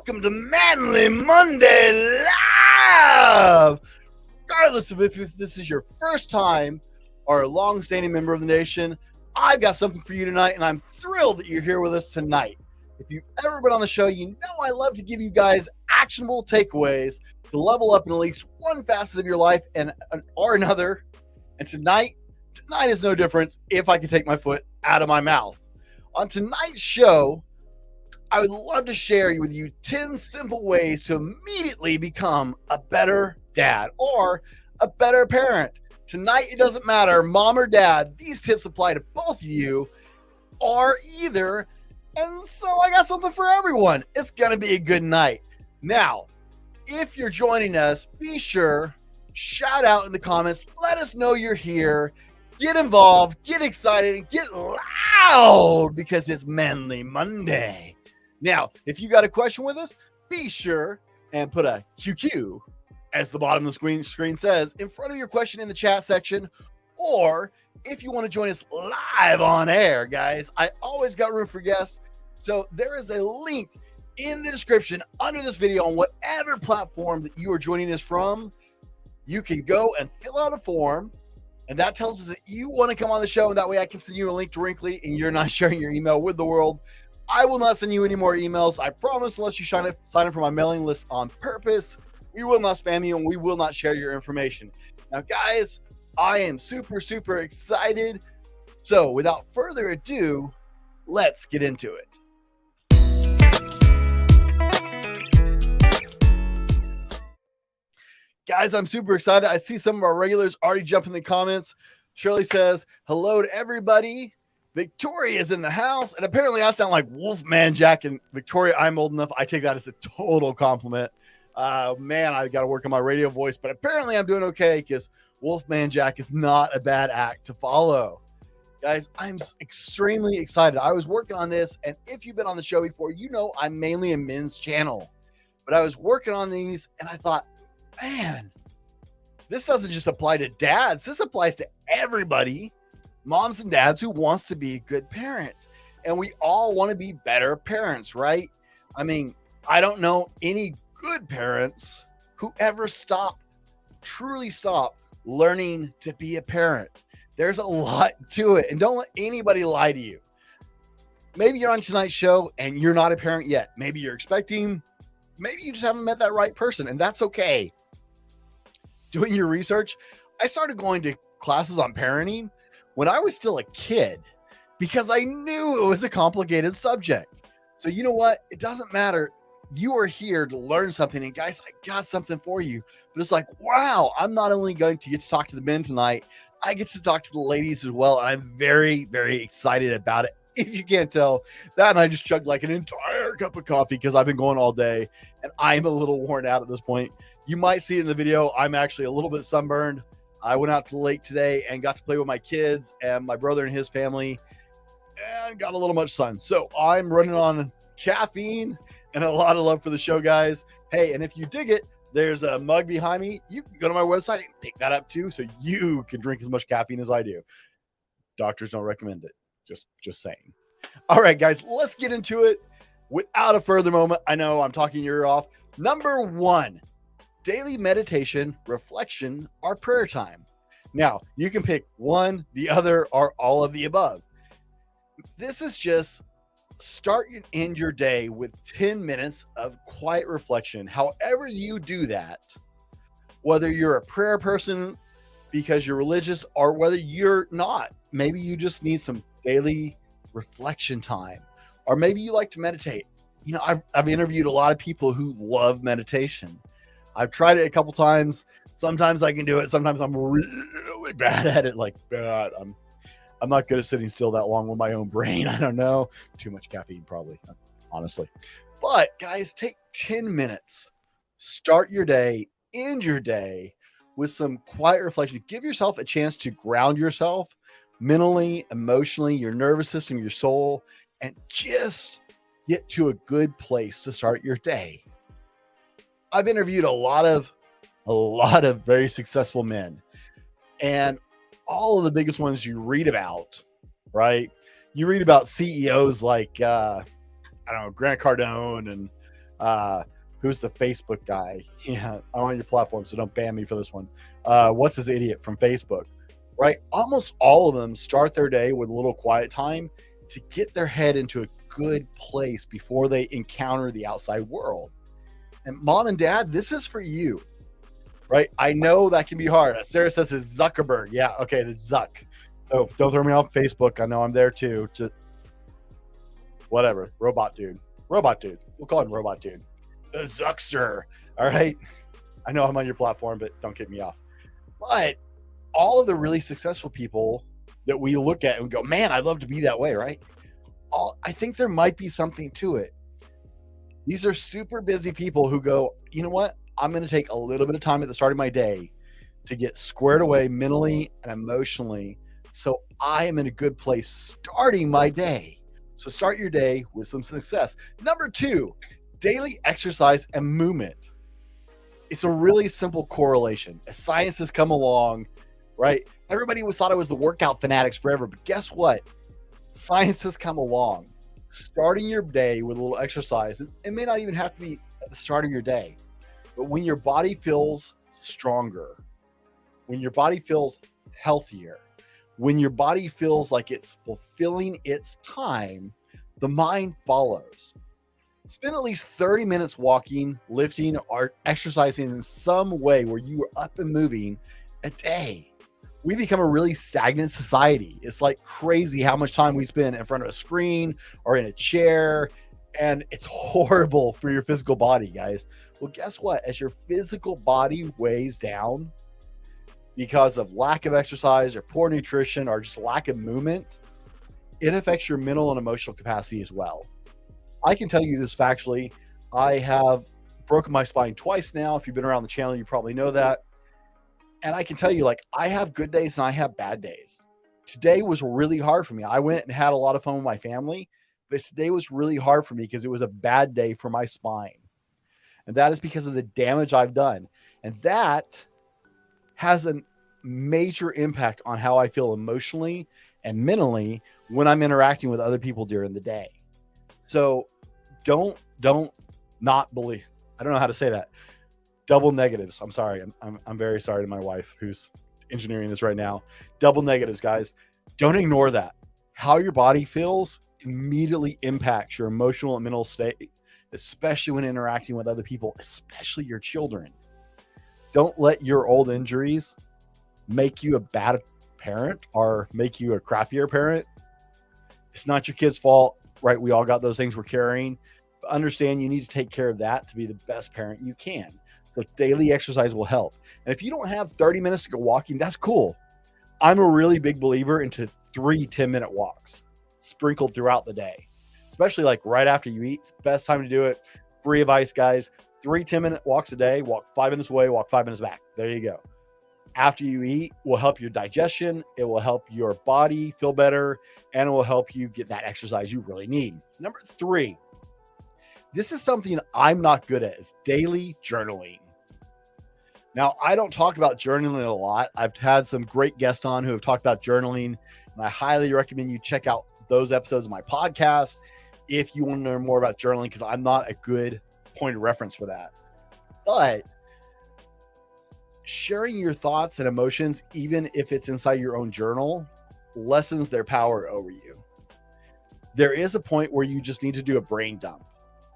welcome to Manly Monday Live! Regardless of if this is your first time or a long-standing member of the nation, I've got something for you tonight, and I'm thrilled that you're here with us tonight. If you've ever been on the show, you know I love to give you guys actionable takeaways to level up in at least one facet of your life or another. And tonight is no different if I can take my foot out of my mouth. On tonight's show, I would love to share with you 10 simple ways to immediately become a better dad or a better parent. Tonight, it doesn't matter, mom or dad, these tips apply to both of you or either. And so I got something for everyone. It's going to be a good night. Now, if you're joining us, be sure, shout out in the comments. Let us know you're here. Get involved, get excited, and get loud because it's Manly Monday. Now, if you got a question with us, be sure and put a QQ, as the bottom of the screen says, in front of your question in the chat section. Or if you want to join us live on air, guys, I always got room for guests. So there is a link in the description under this video on whatever platform that you are joining us from. You can go and fill out a form, and that tells us that you want to come on the show, and that way I can send you a link directly and you're not sharing your email with the world. I will not send you any more emails, I promise, unless you sign up for my mailing list on purpose. We will not spam you, and we will not share your information. Now, guys, I am super, super excited. So without further ado, let's get into it. Guys, I'm super excited. I see some of our regulars already jump in the comments. Shirley says, hello to everybody. Victoria is in the house. And apparently I sound like Wolfman Jack. And Victoria, I'm old enough. I take that as a total compliment. Man, I got to work on my radio voice. But apparently I'm doing okay because Wolfman Jack is not a bad act to follow. Guys, I'm extremely excited. I was working on this. And if you've been on the show before, you know I'm mainly a men's channel. But I was working on these and I thought, man, this doesn't just apply to dads. This applies to everybody, moms and dads, who wants to be a good parent. And we all want to be better parents, right? I mean, I don't know any good parents who ever truly stop learning to be a parent. There's a lot to it. And don't let anybody lie to you. Maybe you're on tonight's show and you're not a parent yet. Maybe you're expecting. Maybe you just haven't met that right person, and that's okay. Doing your research, I started going to classes on parenting when I was still a kid because I knew it was a complicated subject. So you know what? It doesn't matter. You are here to learn something. And guys, I got something for you. But it's like, wow, I'm not only going to get to talk to the men tonight, I get to talk to the ladies as well. And I'm very, very excited about it. If you can't tell, that and I just chugged like an entire cup of coffee because I've been going all day and I'm a little worn out at this point. You might see in the video, I'm actually a little bit sunburned. I went out to the lake today and got to play with my kids and my brother and his family and got a little much sun. So I'm running on caffeine and a lot of love for the show, guys. Hey, and if you dig it, there's a mug behind me. You can go to my website and pick that up too so you can drink as much caffeine as I do. Doctors don't recommend it. Just saying. All right, guys, let's get into it. Without a further moment, I know I'm talking your ear off. Number 1, daily meditation, reflection, or prayer time. Now, you can pick one, the other, or all of the above. This is just start and end your day with 10 minutes of quiet reflection. However you do that, whether you're a prayer person because you're religious or whether you're not, maybe you just need some daily reflection time, or maybe you like to meditate. You know, I've interviewed a lot of people who love meditation. I've tried it a couple times. Sometimes I can do it. Sometimes I'm really bad at it. Like bad. I'm not good at sitting still that long with my own brain. I don't know. Too much caffeine, probably, honestly. But guys, take 10 minutes. Start your day, end your day with some quiet reflection. Give yourself a chance to ground yourself mentally, emotionally, your nervous system, your soul, and just get to a good place to start your day. I've interviewed a lot of very successful men, and all of the biggest ones you read about, right? You read about CEOs like, I don't know, Grant Cardone and Who's the Facebook guy? Yeah, I'm on your platform, so don't ban me for this one. What's this idiot from Facebook? Right? Almost all of them start their day with a little quiet time to get their head into a good place before they encounter the outside world. And mom and dad, this is for you, right? I know that can be hard. Sarah says it's Zuckerberg. Yeah, okay, it's Zuck. So don't throw me off Facebook. I know I'm there too. Just whatever. Robot dude. Robot dude. We'll call him Robot dude. The Zuckster. All right. I know I'm on your platform, but don't kick me off. But all of the really successful people that we look at and go, man, I'd love to be that way, right? I think there might be something to it. These are super busy people who go, you know what? I'm going to take a little bit of time at the start of my day to get squared away mentally and emotionally so I am in a good place starting my day. So start your day with some success. Number 2, daily exercise and movement. It's a really simple correlation. As science has come along, right? Everybody thought I was the workout fanatics forever, but guess what? Science has come along. Starting your day with a little exercise, it may not even have to be at the start of your day, but when your body feels stronger, when your body feels healthier, when your body feels like it's fulfilling its time, the mind follows. Spend at least 30 minutes walking, lifting, or exercising in some way where you are up and moving a day. We become a really stagnant society. It's like crazy how much time we spend in front of a screen or in a chair, and it's horrible for your physical body, guys. Well, guess what? As your physical body weighs down because of lack of exercise or poor nutrition or just lack of movement, it affects your mental and emotional capacity as well. I can tell you this factually. I have broken my spine twice now. If you've been around the channel, you probably know that. And I can tell you, like, I have good days and I have bad days. Today was really hard for me. I went and had a lot of fun with my family, but today was really hard for me because it was a bad day for my spine. And that is because of the damage I've done. And that has a major impact on how I feel emotionally and mentally when I'm interacting with other people during the day. So don't not believe. I don't know how to say that. Double negatives. I'm sorry. I'm very sorry to my wife who's engineering this right now. Double negatives, guys. Don't ignore that. How your body feels immediately impacts your emotional and mental state, especially when interacting with other people, especially your children. Don't let your old injuries make you a bad parent or make you a crappier parent. It's not your kid's fault, right? We all got those things we're carrying. But understand you need to take care of that to be the best parent you can. So daily exercise will help. And if you don't have 30 minutes to go walking, that's cool. I'm a really big believer into 3 10-minute walks sprinkled throughout the day, especially like right after you eat. It's the best time to do it. Free advice, guys. 3 10-minute walks a day. Walk 5 minutes away, walk 5 minutes back. There you go. After you eat will help your digestion. It will help your body feel better, and it will help you get that exercise you really need. Number 3, this is something I'm not good at, is daily journaling. Now, I don't talk about journaling a lot. I've had some great guests on who have talked about journaling, and I highly recommend you check out those episodes of my podcast if you want to learn more about journaling, because I'm not a good point of reference for that. But sharing your thoughts and emotions, even if it's inside your own journal, lessens their power over you. There is a point where you just need to do a brain dump.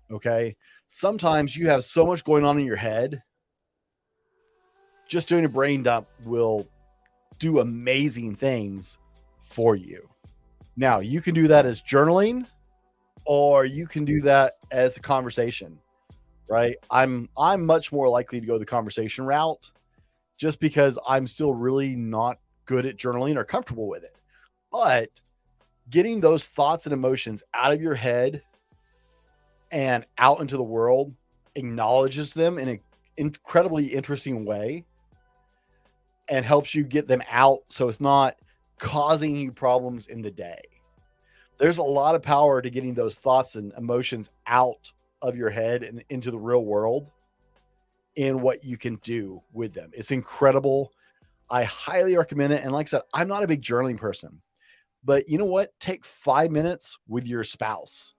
Okay. Sometimes you have so much going on in your head. Just doing a brain dump will do amazing things for you. Now, you can do that as journaling, or you can do that as a conversation, right? I'm much more likely to go the conversation route just because I'm still really not good at journaling or comfortable with it. But getting those thoughts and emotions out of your head and out into the world acknowledges them in an incredibly interesting way and helps you get them out so it's not causing you problems in the day. There's a lot of power to getting those thoughts and emotions out of your head and into the real world in what you can do with them. It's incredible. I highly recommend it. And like I said, I'm not a big journaling person, but you know what? Take 5 minutes with your spouse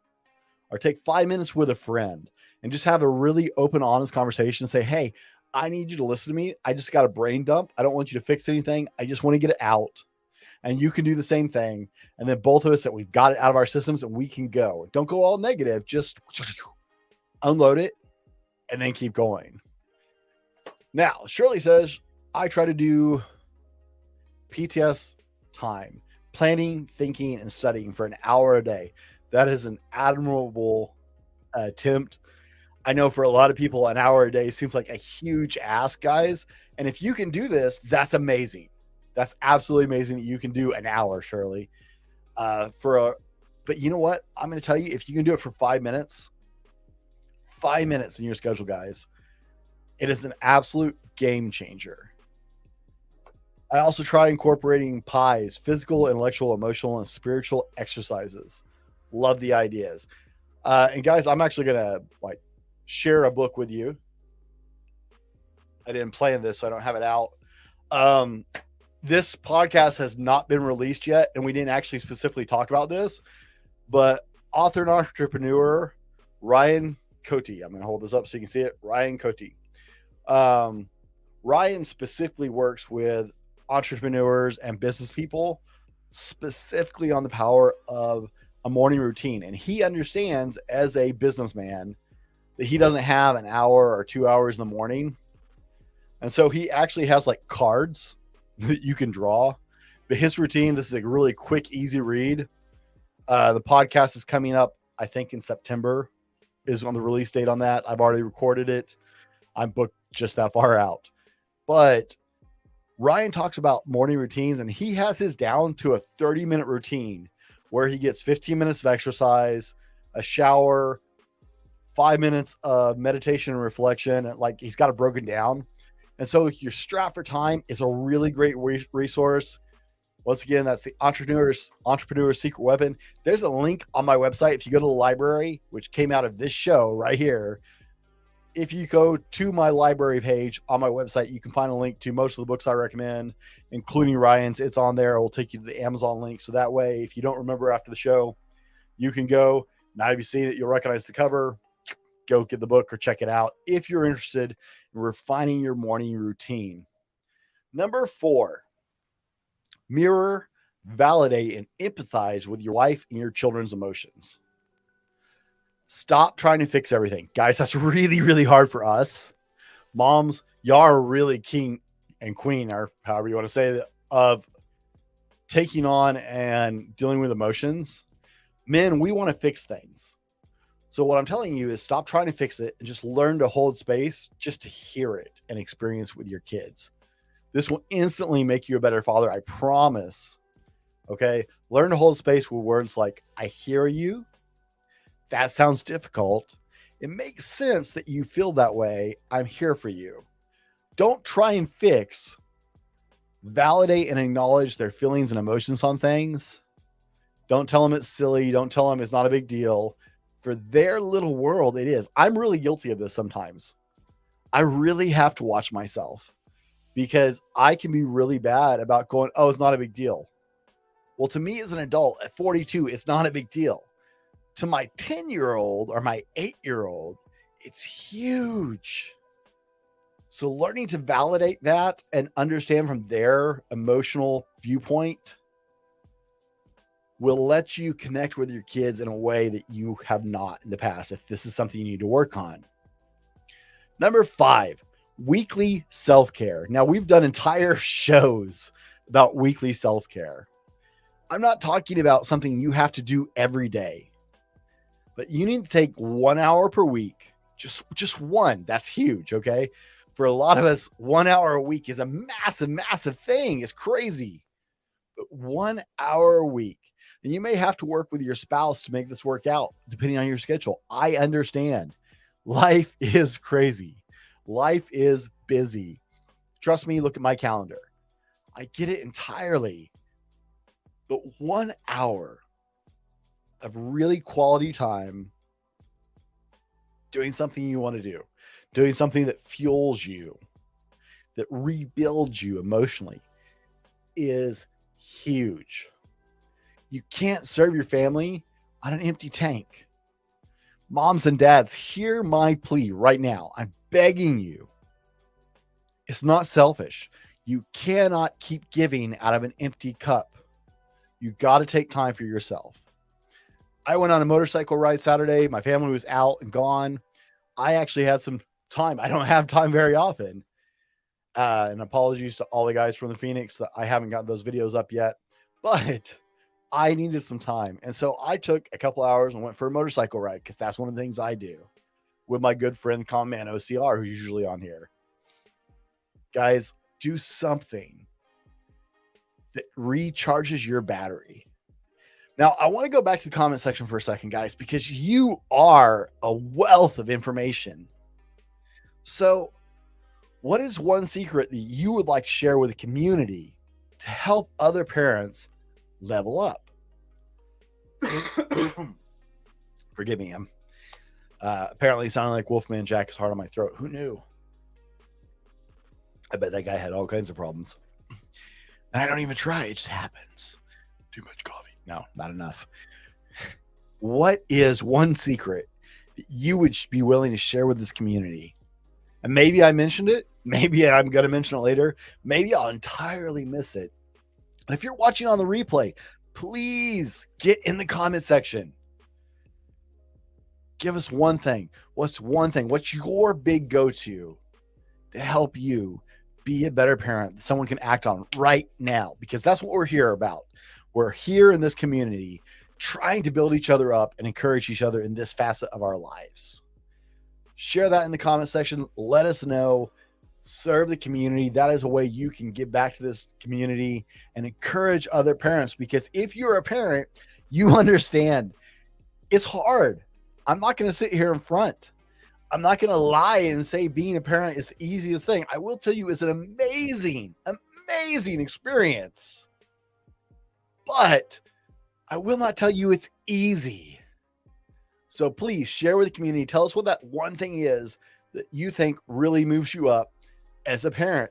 or take 5 minutes with a friend and just have a really open, honest conversation and say, hey, I need you to listen to me. I just got a brain dump. I don't want you to fix anything. I just want to get it out. And you can do the same thing. And then both of us that we've got it out of our systems and we can go. Don't go all negative. Just unload it and then keep going. Now, Shirley says, I try to do PTS time, planning, thinking, and studying for an hour a day. That is an admirable attempt. I know for a lot of people, an hour a day seems like a huge ask, guys. And if you can do this, that's amazing. That's absolutely amazing that you can do an hour, Shirley. But you know what? I'm going to tell you, if you can do it for 5 minutes in your schedule, guys, it is an absolute game changer. I also try incorporating pies, physical, intellectual, emotional, and spiritual exercises. Love the ideas. And guys, I'm actually going to share a book with you. I didn't plan this, so I don't have it out. This podcast has not been released yet, and we didn't actually specifically talk about this, but author and entrepreneur Ryan Cote, I'm going to hold this up so you can see it. Ryan Cote. Ryan specifically works with entrepreneurs and business people, specifically on the power of a morning routine. And he understands as a businessman that he doesn't have an hour or 2 hours in the morning. And so he actually has like cards that you can draw. But his routine, this is a really quick, easy read. The podcast is coming up, I think in September is on the release date on that. I've already recorded it. I'm booked just that far out. But Ryan talks about morning routines, and he has his down to a 30-minute routine where he gets 15 minutes of exercise, a shower, 5 minutes of meditation and reflection. And like he's got it broken down. And so your Stratford time is a really great resource. Once again, that's the Entrepreneur's Secret Weapon. There's a link on my website. If you go to the library, which came out of this show right here, if you go to my library page on my website, you can find a link to most of the books I recommend, including Ryan's. It's on there. It will take you to the Amazon link. So that way, if you don't remember after the show, you can go. Now, if you see it, you'll recognize the cover. Go get the book or check it out if you're interested in refining your morning routine. Number 4, mirror, validate, and empathize with your wife and your children's emotions. Stop trying to fix everything. Guys, that's really, really hard for us. Moms, y'all are really king and queen, or however you want to say it, of taking on and dealing with emotions. Men, we want to fix things. So what I'm telling you is stop trying to fix it and just learn to hold space just to hear it and experience with your kids. This will instantly make you a better father. I promise. Okay. Learn to hold space with words like, I hear you. That sounds difficult. It makes sense that you feel that way. I'm here for you. Don't try and fix. Validate and acknowledge their feelings and emotions on things. Don't tell them it's silly. Don't tell them it's not a big deal. For their little world, it is. I'm really guilty of this sometimes. I really have to watch myself because I can be really bad about going, oh, it's not a big deal. Well, to me as an adult at 42, it's not a big deal. To my 10-year-old or my 8-year-old, it's huge. So learning to validate that and understand from their emotional viewpoint will let you connect with your kids in a way that you have not in the past, if this is something you need to work on. Number 5, weekly self-care. Now, we've done entire shows about weekly self-care. I'm not talking about something you have to do every day, but you need to take 1 hour per week. Just one. That's huge, okay? For a lot of us, 1 hour a week is a massive, massive thing. It's crazy. But 1 hour a week. And you may have to work with your spouse to make this work out, depending on your schedule. I understand. Life is crazy. Life is busy. Trust me, look at my calendar. I get it entirely. But 1 hour of really quality time doing something you want to do, doing something that fuels you, that rebuilds you emotionally is huge. You can't serve your family on an empty tank. Moms and dads, hear my plea right now. I'm begging you. It's not selfish. You cannot keep giving out of an empty cup. You got to take time for yourself. I went on a motorcycle ride Saturday. My family was out and gone. I actually had some time. I don't have time very often. And apologies to all the guys from the Phoenix that I haven't got those videos up yet, but I needed some time. And so I took a couple hours and went for a motorcycle ride because that's one of the things I do with my good friend Common Man OCR, who's usually on here. Guys, do something that recharges your battery. Now, I want to go back to the comment section for a second, guys, because you are a wealth of information. So, what is one secret that you would like to share with the community to help other parents level up? Forgive me, I'm apparently sounding like Wolfman Jack is hard on my throat. Who knew? I bet that guy had all kinds of problems. And I don't even try. It just happens. Too much coffee. No, not enough. What is one secret that you would be willing to share with this community? And maybe I mentioned it. Maybe I'm going to mention it later. Maybe I'll entirely miss it. And if you're watching on the replay, please get in the comment section. Give us one thing. What's one thing? What's your big go-to to help you be a better parent that someone can act on right now? Because that's what we're here about. We're here in this community trying to build each other up and encourage each other in this facet of our lives. Share that in the comment section. Let us know. Serve the community. That is a way you can give back to this community and encourage other parents. Because if you're a parent, you understand it's hard. I'm not going to sit here in front. I'm not going to lie and say being a parent is the easiest thing. I will tell you it's an amazing, amazing experience. But I will not tell you it's easy. So please share with the community. Tell us what that one thing is that you think really moves you up as a parent.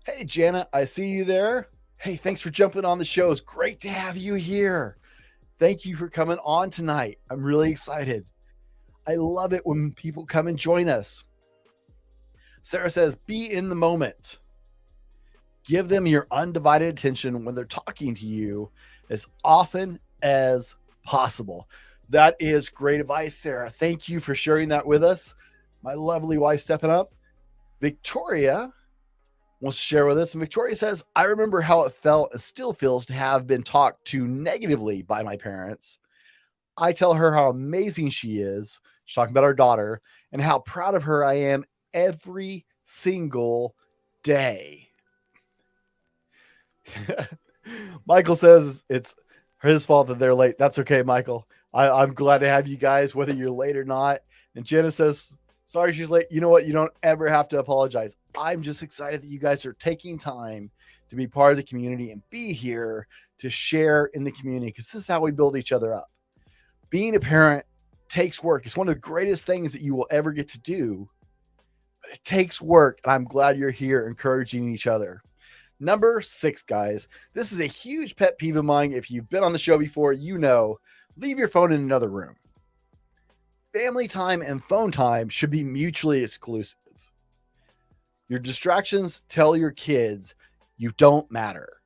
Hey, Jana, I see you there. Hey, thanks for jumping on the show. It's great to have you here. Thank you for coming on tonight. I'm really excited. I love it when people come and join us. Sarah says, be in the moment. Give them your undivided attention when they're talking to you as often as possible. That is great advice, Sarah. Thank you for sharing that with us. My lovely wife stepping up. Victoria wants to share with us. And Victoria says, I remember how it felt and still feels to have been talked to negatively by my parents. I tell her how amazing she is. She's talking about our daughter and how proud of her I am every single day. Michael says it's his fault that they're late. That's okay, Michael. I'm glad to have you guys, whether you're late or not. And Jenna says, sorry she's late. You know what? You don't ever have to apologize. I'm just excited that you guys are taking time to be part of the community and be here to share in the community, because this is how we build each other up. Being a parent takes work. It's one of the greatest things that you will ever get to do, but it takes work. And I'm glad you're here encouraging each other. Number 6, guys. This is a huge pet peeve of mine. If you've been on the show before, you know, leave your phone in another room. Family time and phone time should be mutually exclusive. Your distractions tell your kids you don't matter.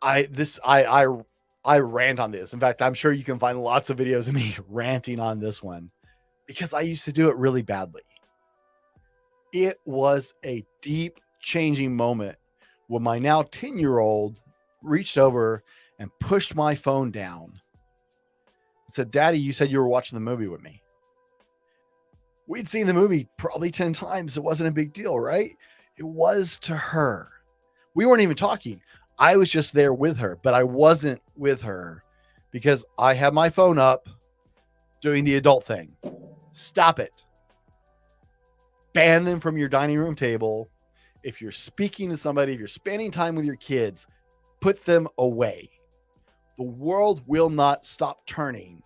I rant on this. In fact, I'm sure you can find lots of videos of me ranting on this one because I used to do it really badly. It was a deep changing moment when my now 10-year-old reached over and pushed my phone down and said, Daddy, you said you were watching the movie with me. We'd seen the movie probably 10 times. It wasn't a big deal, right? It was to her. We weren't even talking. I was just there with her, but I wasn't with her because I had my phone up doing the adult thing. Stop it. Ban them from your dining room table. If you're speaking to somebody, if you're spending time with your kids, put them away. The world will not stop turning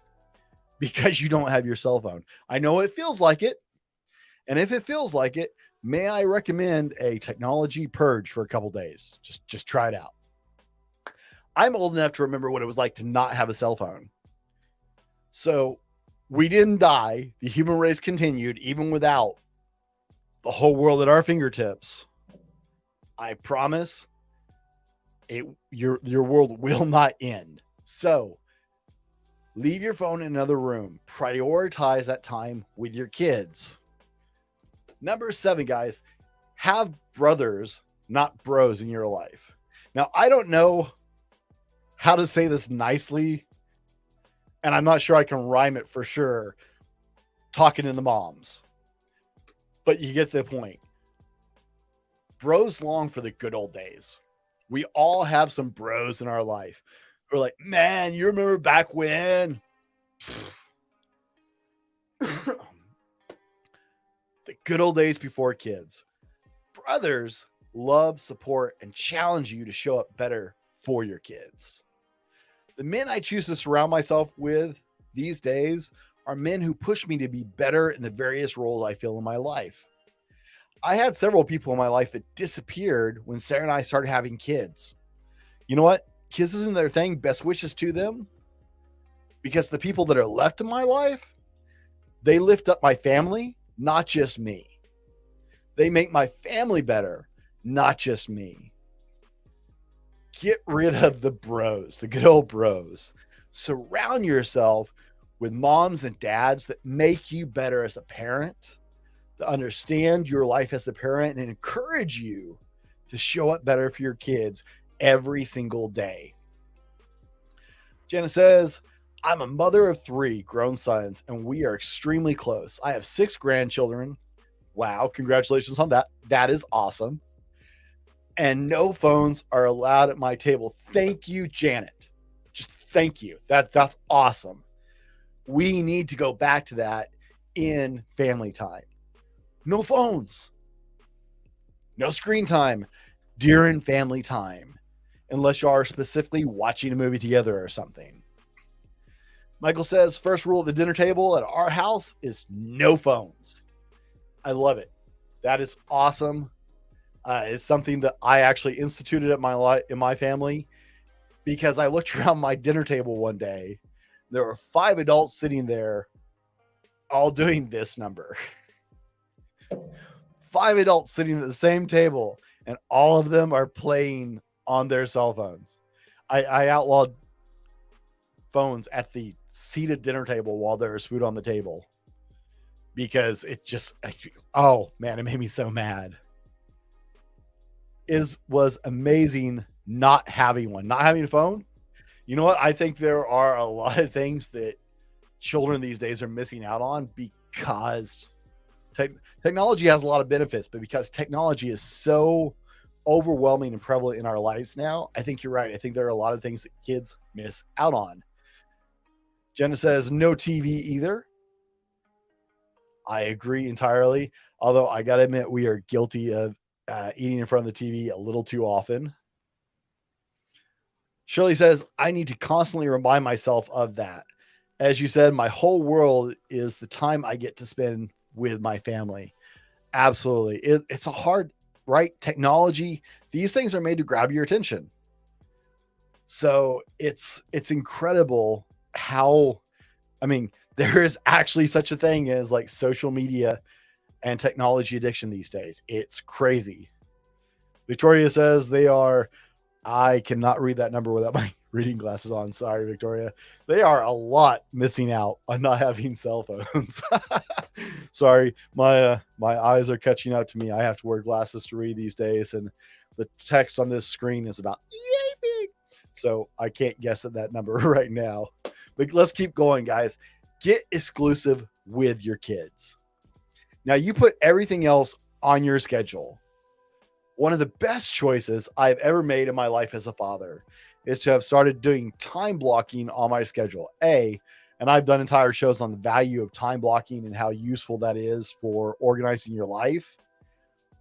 because you don't have your cell phone. I know it feels like it. And if it feels like it, may I recommend a technology purge for a couple days? Just try it out. I'm old enough to remember what it was like to not have a cell phone. So We didn't die. The human race continued even without the whole world at our fingertips. I promise your world will not end. So leave your phone in another room. Prioritize that time with your kids. Number 7, guys, have brothers, not bros, in your life. Now, I don't know how to say this nicely, and I'm not sure I can rhyme it for sure, talking to the moms. But you get the point. Bros long for the good old days. We all have some bros in our life. We're like, man, you remember back when? The good old days before kids. Brothers love, support, and challenge you to show up better for your kids. The men I choose to surround myself with these days are men who push me to be better in the various roles I feel in my life. I had several people in my life that disappeared when Sarah and I started having kids. You know what? Kids isn't their thing. Best wishes to them. Because the people that are left in my life, they lift up my family, not just me. They make my family better, not just me. Get rid of the bros, the good old bros. Surround yourself with moms and dads that make you better as a parent, to understand your life as a parent, and encourage you to show up better for your kids every single day. Jenna says, I'm a mother of 3 grown sons, and we are extremely close. I have 6 grandchildren. Wow, congratulations on that. That is awesome. And no phones are allowed at my table. Thank you, Janet. Just thank you. That's awesome. We need to go back to that in family time. No phones. No screen time during family time, unless you are specifically watching a movie together or something. Michael says, first rule at the dinner table at our house is no phones. I love it. That is awesome. It's something that I actually instituted in my family, because I looked around my dinner table one day. There were 5 adults sitting there all doing this number. 5 adults sitting at the same table, and all of them are playing on their cell phones. I outlawed phones at the seated dinner table while there was food on the table, because it just, oh man, it made me so mad. It was amazing not having one, not having a phone. You know what? I think there are a lot of things that children these days are missing out on because technology has a lot of benefits, but because technology is so overwhelming and prevalent in our lives now, I think you're right. I think there are a lot of things that kids miss out on. Jenna says, no TV either. I agree entirely. Although I got to admit, we are guilty of eating in front of the TV a little too often. Shirley says, I need to constantly remind myself of that. As you said, my whole world is the time I get to spend with my family. Absolutely. It's a hard, right? Technology, these things are made to grab your attention. So it's incredible how, there is actually such a thing as like social media and technology addiction these days. It's crazy. Victoria says I cannot read that number without my reading glasses on. Sorry, Victoria. They are a lot missing out on not having cell phones. Sorry, my eyes are catching up to me. I have to wear glasses to read these days, and the text on this screen is about yay big. So I can't guess at that number right now. But let's keep going, guys. Get exclusive with your kids. Now, you put everything else on your schedule. One of the best choices I've ever made in my life as a father is to have started doing time blocking on my schedule. And I've done entire shows on the value of time blocking and how useful that is for organizing your life.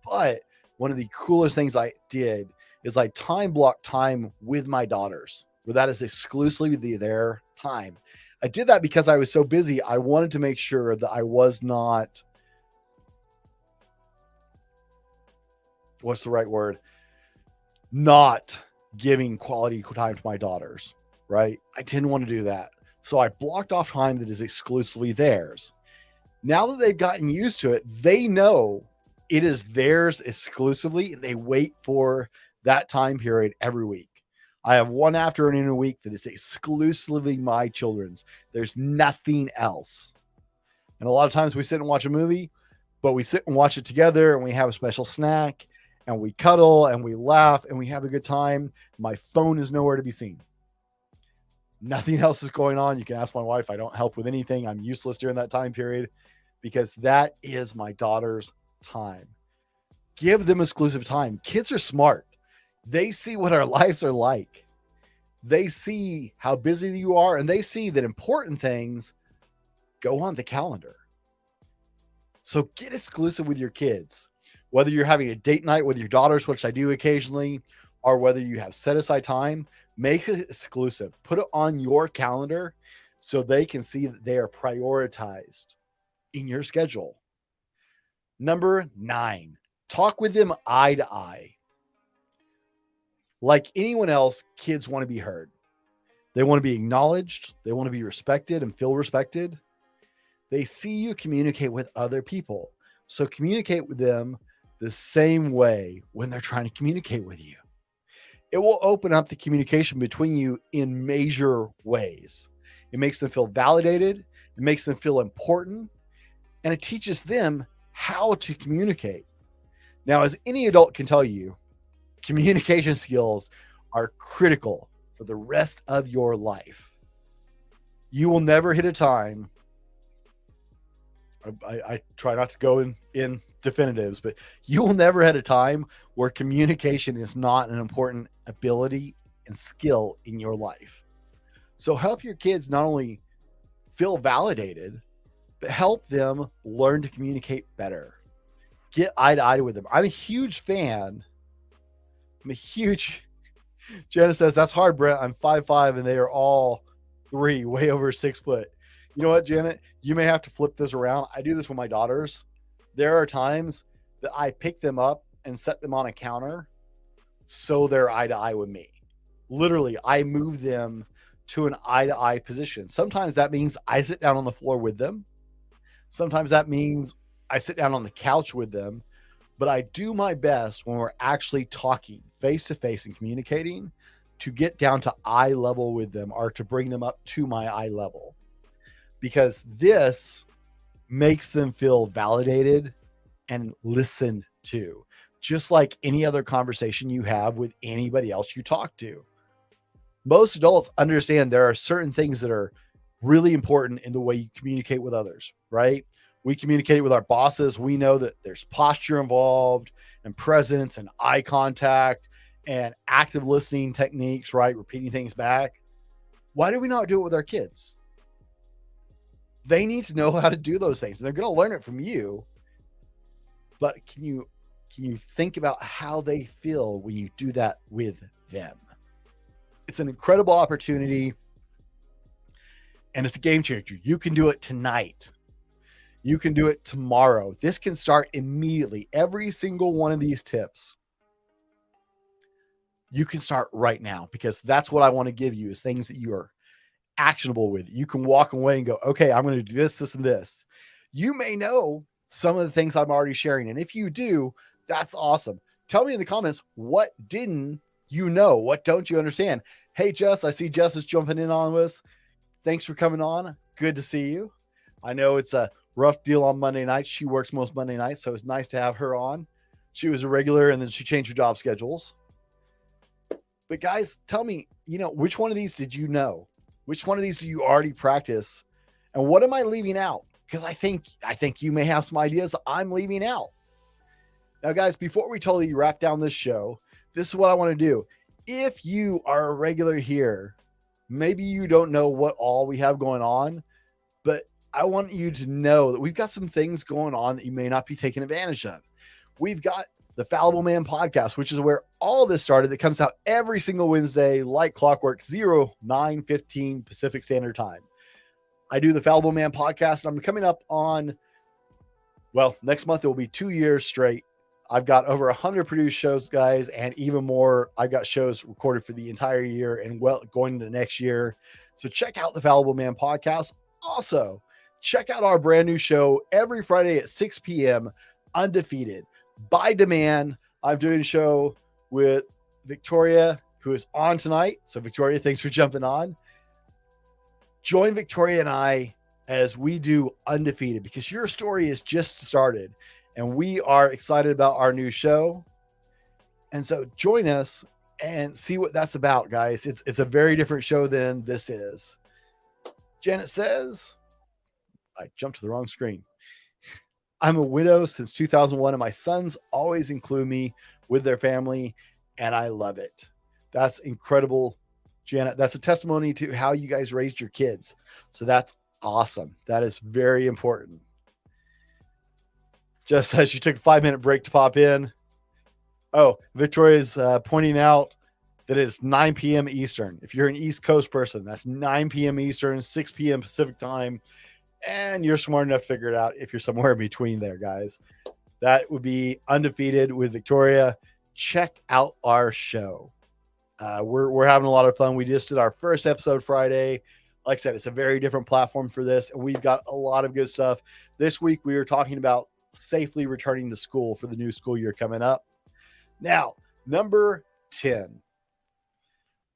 But one of the coolest things I did is I time block time with my daughters, where that is exclusively their time. I did that because I was so busy. I wanted to make sure that I was not, what's the right word? Not giving quality time to my daughters, right? I didn't want to do that. So I blocked off time that is exclusively theirs. Now that they've gotten used to it, they know it is theirs exclusively. They wait for that time period every week. I have one afternoon a week that is exclusively my children's. There's nothing else. And a lot of times we sit and watch a movie, but we sit and watch it together and we have a special snack and we cuddle and we laugh and we have a good time. My phone is nowhere to be seen. Nothing else is going on. You can ask my wife. I don't help with anything. I'm useless during that time period because that is my daughter's time. Give them exclusive time. Kids are smart. They see what our lives are like. They see how busy you are, and they see that important things go on the calendar. So get exclusive with your kids. Whether you're having a date night with your daughters, which I do occasionally, or whether you have set aside time, make it exclusive. Put it on your calendar so they can see that they are prioritized in your schedule. Number 9, talk with them eye to eye. Like anyone else, kids want to be heard. They want to be acknowledged. They want to be respected and feel respected. They see you communicate with other people. So communicate with them the same way when they're trying to communicate with you. It will open up the communication between you in major ways. It makes them feel validated. It makes them feel important. And it teaches them how to communicate. Now, as any adult can tell you, communication skills are critical for the rest of your life. You will never hit a time. I try not to go in definitives, but you will never hit a time where communication is not an important ability and skill in your life. So help your kids not only feel validated, but help them learn to communicate better. Get eye to eye with them. I'm a huge fan. Jenna says, that's hard, Brent. I'm 5'5", and they are all 3, way over 6 foot. You know what, Janet? You may have to flip this around. I do this with my daughters. There are times that I pick them up and set them on a counter so they're eye to eye with me. Literally, I move them to an eye to eye position. Sometimes that means I sit down on the floor with them. Sometimes that means I sit down on the couch with them. But I do my best when we're actually talking face to face and communicating to get down to eye level with them, or to bring them up to my eye level, because this makes them feel validated and listened to, just like any other conversation you have with anybody else you talk to. Most adults understand there are certain things that are really important in the way you communicate with others, right? We communicate with our bosses. We know that there's posture involved and presence and eye contact and active listening techniques, right? Repeating things back. Why do we not do it with our kids? They need to know how to do those things. And they're going to learn it from you. But can you think about how they feel when you do that with them? It's an incredible opportunity. And it's a game changer. You can do it tonight. You can do it tomorrow. This can start immediately. Every single one of these tips, you can start right now, because that's what I want to give you, is things that you are actionable with. You can walk away and go, okay, I'm going to do this, this, and this. You may know some of the things I'm already sharing. And if you do, that's awesome. Tell me in the comments, what didn't you know? What don't you understand? Hey, Jess, I see Jess is jumping in on this. Thanks for coming on. Good to see you. I know it's a rough deal on Monday nights. She works most Monday nights, so it's nice to have her on. She was a regular, and then she changed her job schedules. But guys, tell me, which one of these did you know? Which one of these do you already practice? And what am I leaving out? Because I think you may have some ideas I'm leaving out. Now, guys, before we totally wrap down this show, this is what I want to do. If you are a regular here, maybe you don't know what all we have going on, but I want you to know that we've got some things going on that you may not be taking advantage of. We've got the Fallible Man podcast, which is where all this started. That comes out every single Wednesday, like clockwork, 9:15 Pacific Standard Time. I do the Fallible Man podcast, and I'm coming up on, next month it will be 2 years straight. I've got over 100 produced shows, guys, and even more. I've got shows recorded for the entire year and going into next year. So check out the Fallible Man podcast. Also, check out our brand new show every Friday at 6 p.m. Undefeated by demand. I'm doing a show with Victoria, who is on tonight. So Victoria, thanks for jumping on. Join Victoria and I as we do Undefeated, because your story is just started and we are excited about our new show. And so join us and see what that's about, guys. It's a very different show than this is. Janet says, I jumped to the wrong screen. I'm a widow since 2001 and my sons always include me with their family and I love it. That's incredible, Janet. That's a testimony to how you guys raised your kids. So that's awesome. That is very important. Just as you took a 5-minute break to pop in. Oh, Victoria's pointing out that it's 9 p.m. Eastern. If you're an East Coast person, that's 9 p.m. Eastern, 6 p.m. Pacific time. And you're smart enough to figure it out if you're somewhere in between there, guys. That would be Undefeated with Victoria. Check out our show. We're having a lot of fun. We just did our first episode Friday. Like I said, it's a very different platform for this, and we've got a lot of good stuff. This week, we were talking about safely returning to school for the new school year coming up. Now, number 10.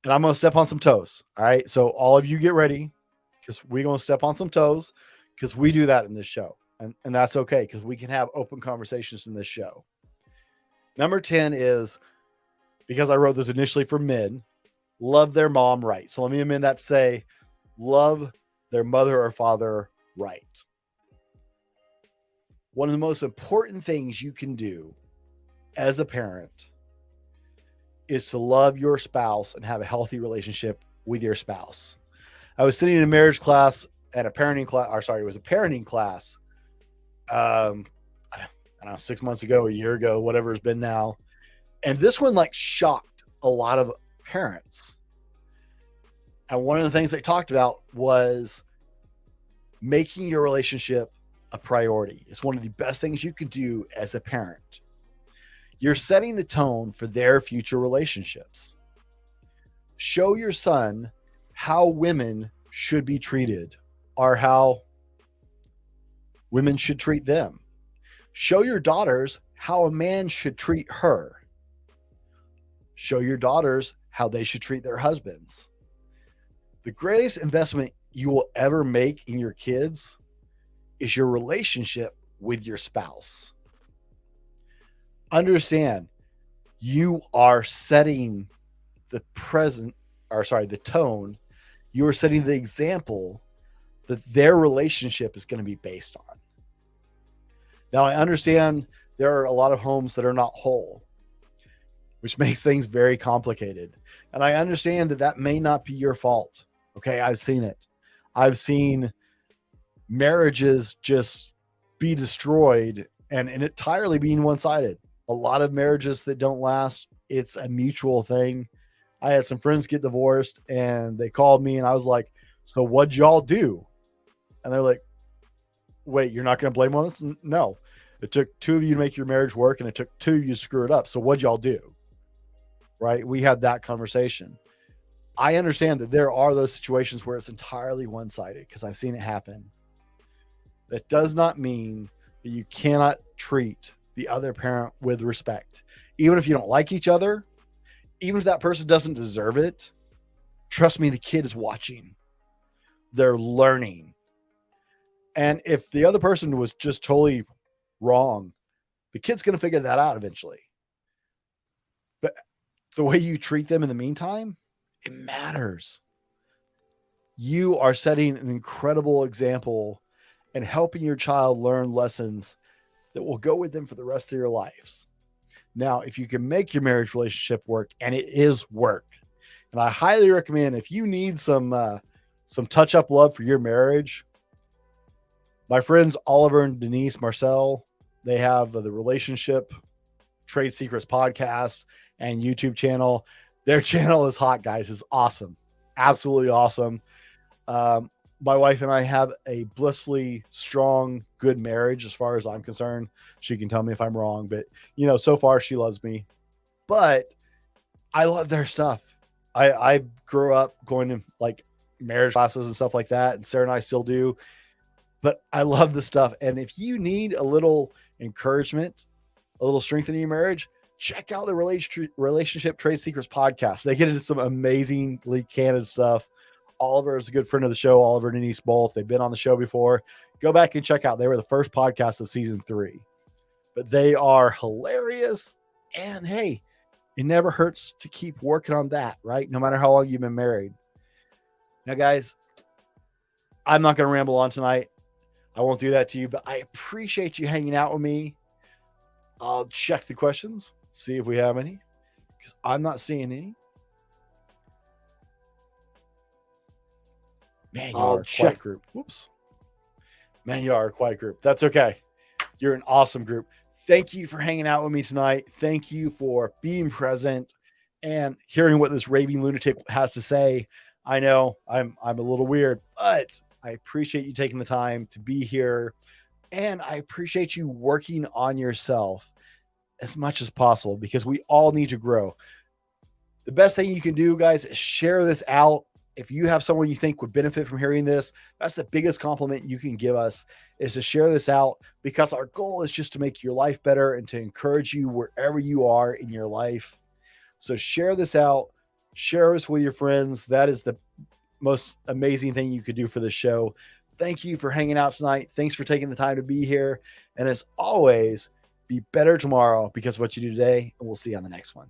And I'm going to step on some toes. All right. So all of you get ready, because we're going to step on some toes, because we do that in this show. And that's okay, because we can have open conversations in this show. Number 10 is, because I wrote this initially for men, love their mom right. So let me amend that to say, love their mother or father right. One of the most important things you can do as a parent is to love your spouse and have a healthy relationship with your spouse. I was sitting in a marriage class at a parenting class, or sorry, it was a parenting class. I don't know, 6 months ago, a year ago, whatever it's been now. And this one like shocked a lot of parents. And one of the things they talked about was making your relationship a priority. It's one of the best things you can do as a parent. You're setting the tone for their future relationships. Show your son how women should be treated, or how women should treat them. Show your daughters how a man should treat her. Show your daughters how they should treat their husbands. The greatest investment you will ever make in your kids is your relationship with your spouse. Understand, you are setting the tone. You are setting the example that their relationship is going to be based on. Now, I understand there are a lot of homes that are not whole, which makes things very complicated. And I understand that may not be your fault. Okay, I've seen it. I've seen marriages just be destroyed and entirely being one-sided. A lot of marriages that don't last, it's a mutual thing. I had some friends get divorced and they called me and I was like, so what'd y'all do? And they're like, wait, you're not going to blame on us? No. It took two of you to make your marriage work and it took two of you to screw it up. So what'd y'all do? Right? We had that conversation. I understand that there are those situations where it's entirely one-sided, because I've seen it happen. That does not mean that you cannot treat the other parent with respect. Even if you don't like each other, even if that person doesn't deserve it, trust me, the kid is watching. They're learning. And if the other person was just totally wrong, the kid's going to figure that out eventually. But the way you treat them in the meantime, it matters. You are setting an incredible example and helping your child learn lessons that will go with them for the rest of their lives. Now, if you can make your marriage relationship work, and it is work, and I highly recommend, if you need some touch-up love for your marriage, my friends Oliver and Denise Marcel, they have the Relationship Trade Secrets podcast and YouTube channel. Their channel is hot, guys. It's awesome. Absolutely awesome. My wife and I have a blissfully strong, good marriage as far as I'm concerned. She can tell me if I'm wrong, but so far she loves me. But I love their stuff. I grew up going to marriage classes and stuff like that. And Sarah and I still do. But I love the stuff. And if you need a little encouragement, a little strength in your marriage, check out the Relationship Trade Secrets podcast. They get into some amazingly candid stuff. Oliver is a good friend of the show. Oliver and Denise both. They've been on the show before. Go back and check out. They were the first podcast of season 3. But they are hilarious. And hey, it never hurts to keep working on that, right? No matter how long you've been married. Now, guys, I'm not going to ramble on tonight. I won't do that to you, but I appreciate you hanging out with me. I'll check the questions, see if we have any, because I'm not seeing any. Man, you are a quiet group. Whoops. Man, you are a quiet group. That's okay. You're an awesome group. Thank you for hanging out with me tonight. Thank you for being present and hearing what this raving lunatic has to say. I know I'm a little weird, but I appreciate you taking the time to be here. And I appreciate you working on yourself as much as possible, because we all need to grow. The best thing you can do, guys, is share this out. If you have someone you think would benefit from hearing this, that's the biggest compliment you can give us, is to share this out, because our goal is just to make your life better and to encourage you wherever you are in your life. So share this out, share this with your friends. That is the most amazing thing you could do for the show. Thank you for hanging out tonight. Thanks for taking the time to be here. And as always, be better tomorrow because of what you do today. And we'll see you on the next one.